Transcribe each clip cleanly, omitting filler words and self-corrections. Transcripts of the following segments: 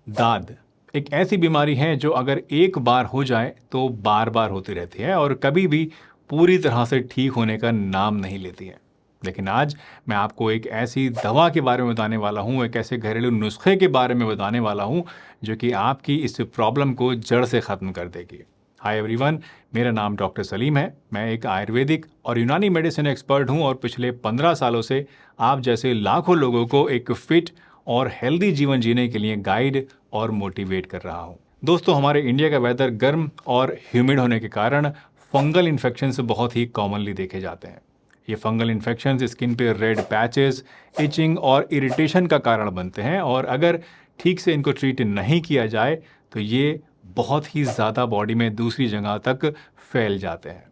दाद एक ऐसी बीमारी है जो अगर एक बार हो जाए तो बार बार होती रहती है और कभी भी पूरी तरह से ठीक होने का नाम नहीं लेती है। लेकिन आज मैं आपको एक ऐसी दवा के बारे में बताने वाला हूँ, एक ऐसे घरेलू नुस्खे के बारे में बताने वाला हूँ जो कि आपकी इस प्रॉब्लम को जड़ से ख़त्म कर देगी। हाय एवरीवन, मेरा नाम डॉक्टर सलीम है। मैं एक आयुर्वेदिक और यूनानी मेडिसिन एक्सपर्ट हूँ और पिछले 15 सालों से आप जैसे लाखों लोगों को एक फिट और हेल्दी जीवन जीने के लिए गाइड और मोटिवेट कर रहा हूँ। दोस्तों, हमारे इंडिया का वेदर गर्म और ह्यूमिड होने के कारण फंगल इन्फेक्शंस बहुत ही कॉमनली देखे जाते हैं। ये फंगल इन्फेक्शंस स्किन पे रेड पैचेस, इचिंग और इरिटेशन का कारण बनते हैं और अगर ठीक से इनको ट्रीट नहीं किया जाए तो ये बहुत ही ज़्यादा बॉडी में दूसरी जगह तक फैल जाते हैं।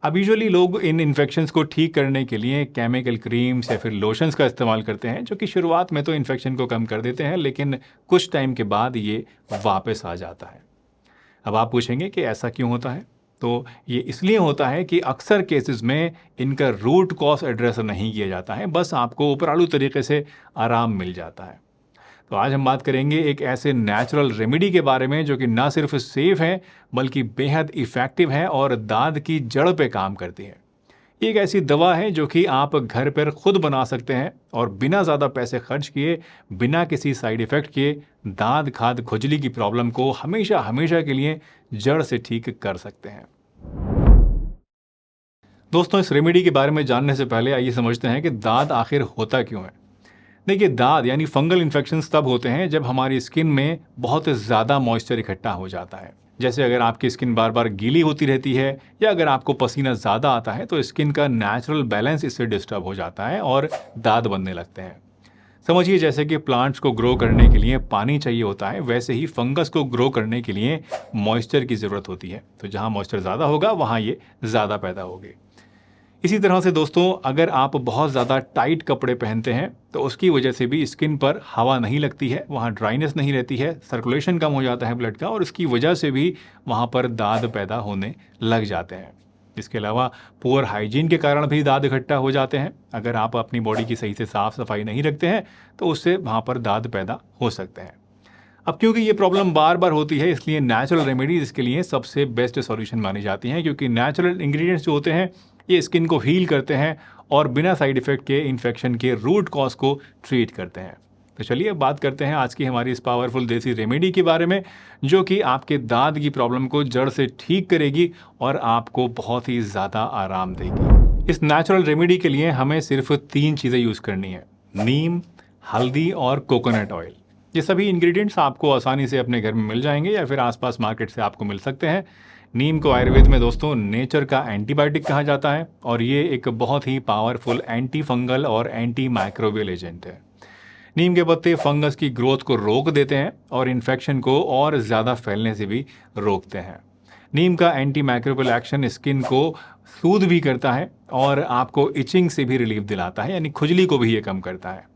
अब यूजुअली लोग इन इन्फेक्शंस को ठीक करने के लिए केमिकल क्रीम्स या फिर लोशंस का इस्तेमाल करते हैं, जो कि शुरुआत में तो इन्फेक्शन को कम कर देते हैं, लेकिन कुछ टाइम के बाद ये वापस आ जाता है। अब आप पूछेंगे कि ऐसा क्यों होता है? तो ये इसलिए होता है कि अक्सर केसेस में इनका रूट कॉज एड्रेस नहीं किया जाता है, बस आपको उपरालू तरीके से आराम मिल जाता है। तो आज हम बात करेंगे एक ऐसे नेचुरल रेमेडी के बारे में जो कि ना सिर्फ सेफ है बल्कि बेहद इफ़ेक्टिव है और दाद की जड़ पे काम करती है। ये एक ऐसी दवा है जो कि आप घर पर खुद बना सकते हैं और बिना ज़्यादा पैसे खर्च किए, बिना किसी साइड इफ़ेक्ट के दाद खाद खुजली की प्रॉब्लम को हमेशा हमेशा के लिए जड़ से ठीक कर सकते हैं। दोस्तों, इस रेमेडी के बारे में जानने से पहले आइए समझते हैं कि दाद आखिर होता क्यों है। देखिए, दाद यानी फंगल इन्फेक्शंस तब होते हैं जब हमारी स्किन में बहुत ज़्यादा मॉइस्चर इकट्ठा हो जाता है। जैसे अगर आपकी स्किन बार बार गीली होती रहती है या अगर आपको पसीना ज़्यादा आता है तो स्किन का नेचुरल बैलेंस इससे डिस्टर्ब हो जाता है और दाद बनने लगते हैं। समझिए, जैसे कि प्लांट्स को ग्रो करने के लिए पानी चाहिए होता है, वैसे ही फंगस को ग्रो करने के लिए मॉइस्चर की ज़रूरत होती है। तो जहाँ मॉइस्चर ज़्यादा होगा वहाँ ये ज़्यादा पैदा होगी। इसी तरह से दोस्तों, अगर आप बहुत ज़्यादा टाइट कपड़े पहनते हैं तो उसकी वजह से भी स्किन पर हवा नहीं लगती है, वहाँ ड्राइनेस नहीं रहती है, सर्कुलेशन कम हो जाता है ब्लड का और उसकी वजह से भी वहाँ पर दाद पैदा होने लग जाते हैं। इसके अलावा पुअर हाइजीन के कारण भी दाद इकट्ठा हो जाते हैं। अगर आप अपनी बॉडी की सही से साफ़ सफाई नहीं रखते हैं तो उससे वहाँ पर दाद पैदा हो सकते हैं। अब क्योंकि ये प्रॉब्लम बार बार होती है, इसलिए नेचुरल रेमेडीज़ इसके लिए सबसे बेस्ट सॉल्यूशन मानी जाती हैं, क्योंकि नेचुरल इंग्रेडिएंट्स जो होते हैं ये स्किन को हील करते हैं और बिना साइड इफ़ेक्ट के इन्फेक्शन के रूट कॉज को ट्रीट करते हैं। तो चलिए अब बात करते हैं आज की हमारी इस पावरफुल देसी रेमेडी के बारे में, जो कि आपके दाद की प्रॉब्लम को जड़ से ठीक करेगी और आपको बहुत ही ज़्यादा आराम देगी। इस नेचुरल रेमेडी के लिए हमें सिर्फ 3 चीज़ें यूज़ करनी है: नीम, हल्दी और कोकोनट ऑयल। ये सभी इंग्रेडिएंट्स आपको आसानी से अपने घर में मिल जाएंगे या फिर आसपास मार्केट से आपको मिल सकते हैं। नीम को आयुर्वेद में दोस्तों नेचर का एंटीबायोटिक कहा जाता है और ये एक बहुत ही पावरफुल एंटी फंगल और एंटी माइक्रोबियल एजेंट है। नीम के पत्ते फंगस की ग्रोथ को रोक देते हैं और इन्फेक्शन को और ज़्यादा फैलने से भी रोकते हैं। नीम का एंटी माइक्रोबियल एक्शन स्किन को सूद भी करता है और आपको इचिंग से भी रिलीफ दिलाता है, यानी खुजली को भी ये कम करता है।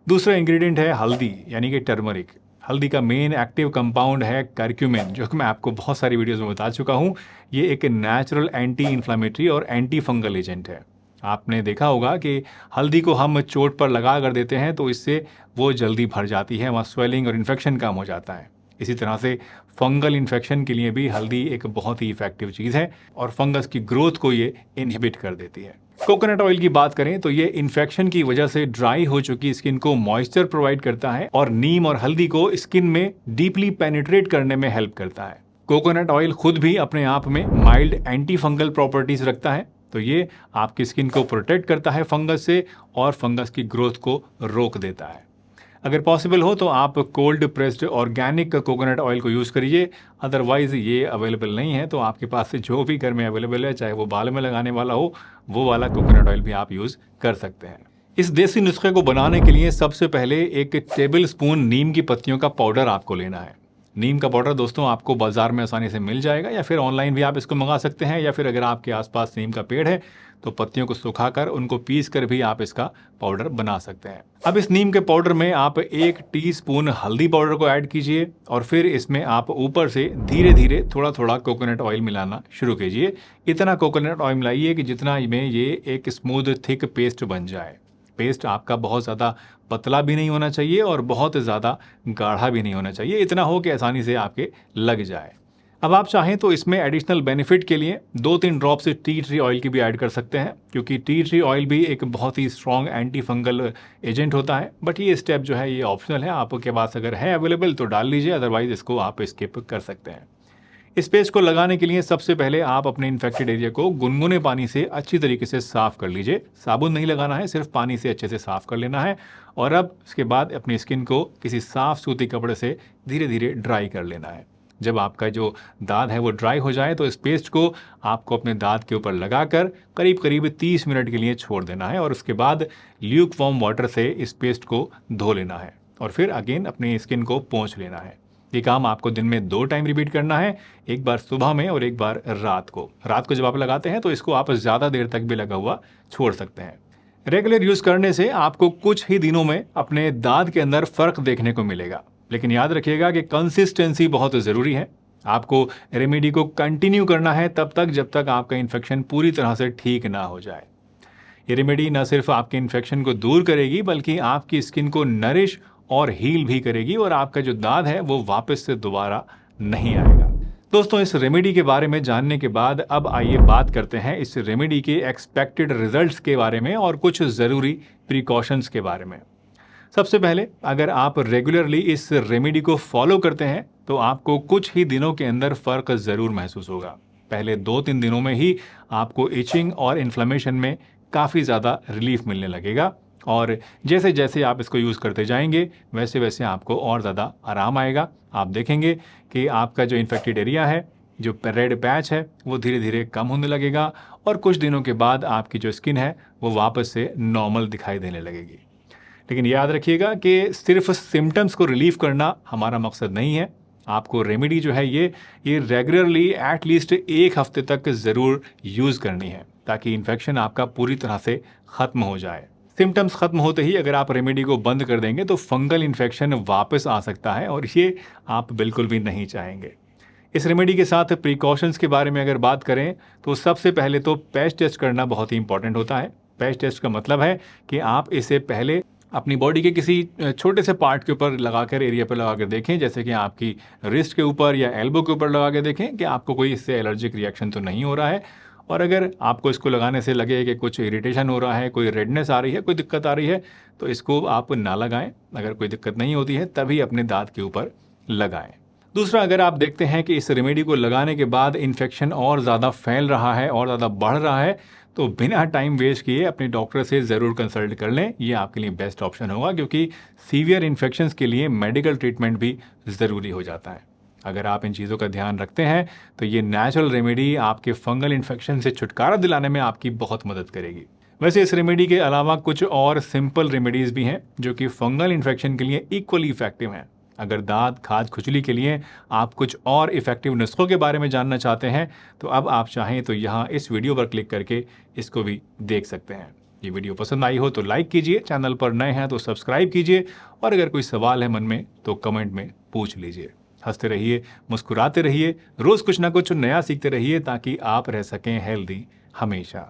दूसरा इंग्रेडिएंट है हल्दी यानी कि टर्मरिक। हल्दी का मेन एक्टिव कंपाउंड है करक्यूमिन, जो कि मैं आपको बहुत सारी वीडियोस में बता चुका हूँ। ये एक नेचुरल एंटी इन्फ्लामेटरी और एंटी फंगल एजेंट है। आपने देखा होगा कि हल्दी को हम चोट पर लगा कर देते हैं तो इससे वो जल्दी भर जाती है, वहाँ स्वेलिंग और इन्फेक्शन कम हो जाता है। इसी तरह से फंगल इन्फेक्शन के लिए भी हल्दी एक बहुत ही इफेक्टिव चीज़ है और फंगस की ग्रोथ को ये इनहिबिट कर देती है। कोकोनट ऑयल की बात करें तो ये इन्फेक्शन की वजह से ड्राई हो चुकी स्किन को मॉइस्चर प्रोवाइड करता है और नीम और हल्दी को स्किन में डीपली पेनिट्रेट करने में हेल्प करता है। कोकोनट ऑयल खुद भी अपने आप में माइल्ड एंटी फंगल प्रॉपर्टीज रखता है, तो ये आपकी स्किन को प्रोटेक्ट करता है फंगस से और फंगस की ग्रोथ को रोक देता है। अगर पॉसिबल हो तो आप cold pressed organic coconut oil को यूज़ करिए, अदरवाइज़ ये अवेलेबल नहीं है तो आपके पास से जो भी घर में अवेलेबल है, चाहे वो बाल में लगाने वाला हो, वो वाला कोकोनट ऑयल भी आप यूज़ कर सकते हैं। इस देसी नुस्खे को बनाने के लिए सबसे पहले 1 टेबल स्पून नीम की पत्तियों का पाउडर आपको लेना है। नीम का पाउडर दोस्तों आपको बाजार में आसानी से मिल जाएगा या फिर ऑनलाइन भी आप इसको मंगा सकते हैं, या फिर अगर आपके आसपास नीम का पेड़ है तो पत्तियों को सुखाकर उनको पीस कर भी आप इसका पाउडर बना सकते हैं। अब इस नीम के पाउडर में आप 1 टीस्पून हल्दी पाउडर को ऐड कीजिए और फिर इसमें आप ऊपर से धीरे धीरे थोड़ा थोड़ा कोकोनट ऑयल मिलाना शुरू कीजिए। इतना कोकोनट ऑयल मिलाइए कि जितना में ये एक स्मूथ थिक पेस्ट बन जाए। पेस्ट आपका बहुत ज़्यादा पतला भी नहीं होना चाहिए और बहुत ज़्यादा गाढ़ा भी नहीं होना चाहिए, इतना हो कि आसानी से आपके लग जाए। अब आप चाहें तो इसमें एडिशनल बेनिफिट के लिए 2-3 ड्रॉप्स टी ट्री ऑयल की भी ऐड कर सकते हैं, क्योंकि टी ट्री ऑयल भी एक बहुत ही स्ट्रॉन्ग एंटी फंगल एजेंट होता है। बट ये स्टेप जो है ये ऑप्शनल है, आपके पास अगर है अवेलेबल तो डाल लीजिए, अदरवाइज इसको आप स्किप कर सकते हैं। इस पेस्ट को लगाने के लिए सबसे पहले आप अपने इन्फेक्टेड एरिया को गुनगुने पानी से अच्छी तरीके से साफ कर लीजिए। साबुन नहीं लगाना है, सिर्फ पानी से अच्छे से साफ कर लेना है। और अब इसके बाद अपनी स्किन को किसी साफ सूती कपड़े से धीरे धीरे ड्राई कर लेना है। जब आपका जो दांत है वो ड्राई हो जाए तो इस पेस्ट को आपको अपने दांत के ऊपर लगाकर करीब करीब 30 मिनट के लिए छोड़ देना है और उसके बाद ल्यूक वार्म वाटर से इस पेस्ट को धो लेना है और फिर अगेन अपनी स्किन को पोंछ लेना है। ये काम आपको दिन में 2 टाइम रिपीट करना है, एक बार सुबह में और एक बार रात को। रात को जब आप लगाते हैं तो इसको आप ज़्यादा देर तक भी लगा हुआ छोड़ सकते हैं। रेगुलर यूज़ करने से आपको कुछ ही दिनों में अपने दांत के अंदर फ़र्क देखने को मिलेगा, लेकिन याद रखिएगा कि कंसिस्टेंसी बहुत ज़रूरी है। आपको रेमेडी को कंटिन्यू करना है तब तक जब तक आपका इन्फेक्शन पूरी तरह से ठीक ना हो जाए। ये रेमेडी न सिर्फ आपके इन्फेक्शन को दूर करेगी बल्कि आपकी स्किन को नरिश और हील भी करेगी और आपका जो दाद है वो वापस से दोबारा नहीं आएगा। दोस्तों, इस रेमेडी के बारे में जानने के बाद अब आइए बात करते हैं इस रेमेडी के एक्सपेक्टेड रिजल्ट्स के बारे में और कुछ ज़रूरी प्रिकॉशंस के बारे में। सबसे पहले, अगर आप रेगुलरली इस रेमेडी को फॉलो करते हैं तो आपको कुछ ही दिनों के अंदर फ़र्क ज़रूर महसूस होगा। पहले 2-3 दिनों में ही आपको इचिंग और इन्फ्लेमेशन में काफ़ी ज़्यादा रिलीफ मिलने लगेगा और जैसे जैसे आप इसको यूज़ करते जाएंगे वैसे वैसे आपको और ज़्यादा आराम आएगा। आप देखेंगे कि आपका जो इन्फेक्टेड एरिया है, जो रेड पैच है, वो धीरे धीरे कम होने लगेगा और कुछ दिनों के बाद आपकी जो स्किन है वो वापस से नॉर्मल दिखाई देने लगेगी। लेकिन याद रखिएगा कि सिर्फ सिम्टम्स को रिलीव करना हमारा मकसद नहीं है। आपको रेमेडी जो है ये रेगुलरली एटलीस्ट 1 हफ्ते तक ज़रूर यूज़ करनी है ताकि इन्फेक्शन आपका पूरी तरह से ख़त्म हो जाए। सिम्टम्स ख़त्म होते ही अगर आप रेमेडी को बंद कर देंगे तो फंगल इन्फेक्शन वापस आ सकता है और ये आप बिल्कुल भी नहीं चाहेंगे। इस रेमेडी के साथ प्रिकॉशंस के बारे में अगर बात करें तो सबसे पहले तो पैच टेस्ट करना बहुत ही इंपॉर्टेंट होता है। पैच टेस्ट का मतलब है कि आप इसे पहले अपनी बॉडी के किसी छोटे से पार्ट के ऊपर लगाकर, एरिया पर लगा कर देखें, जैसे कि आपकी रिस्ट के ऊपर या एल्बो के ऊपर लगा कर देखें कि आपको कोई इससे एलर्जिक रिएक्शन तो नहीं हो रहा है। और अगर आपको इसको लगाने से लगे कि कुछ इरिटेशन हो रहा है, कोई रेडनेस आ रही है, कोई दिक्कत आ रही है, तो इसको आप ना लगाएं। अगर कोई दिक्कत नहीं होती है तभी अपने दांत के ऊपर लगाएं। दूसरा, अगर आप देखते हैं कि इस रेमेडी को लगाने के बाद इन्फेक्शन और ज़्यादा फैल रहा है और ज़्यादा बढ़ रहा है तो बिना टाइम वेस्ट किए अपने डॉक्टर से ज़रूर कंसल्ट कर लें। ये आपके लिए बेस्ट ऑप्शन होगा, क्योंकि सीवियर इन्फेक्शंस के लिए मेडिकल ट्रीटमेंट भी ज़रूरी हो जाता है। अगर आप इन चीज़ों का ध्यान रखते हैं तो ये नेचुरल रेमेडी आपके फंगल इन्फेक्शन से छुटकारा दिलाने में आपकी बहुत मदद करेगी। वैसे इस रेमेडी के अलावा कुछ और सिंपल रेमेडीज़ भी हैं जो कि फंगल इन्फेक्शन के लिए इक्वली इफेक्टिव हैं। अगर दांत, खाज, खुजली के लिए आप कुछ और इफ़ेक्टिव नुस्खों के बारे में जानना चाहते हैं तो अब आप चाहें तो यहाँ इस वीडियो पर क्लिक करके इसको भी देख सकते हैं। ये वीडियो पसंद आई हो तो लाइक कीजिए, चैनल पर नए हैं तो सब्सक्राइब कीजिए और अगर कोई सवाल है मन में तो कमेंट में पूछ लीजिए। हंसते रहिए, मुस्कुराते रहिए, रोज़ कुछ ना कुछ नया सीखते रहिए ताकि आप रह सकें हेल्दी हमेशा।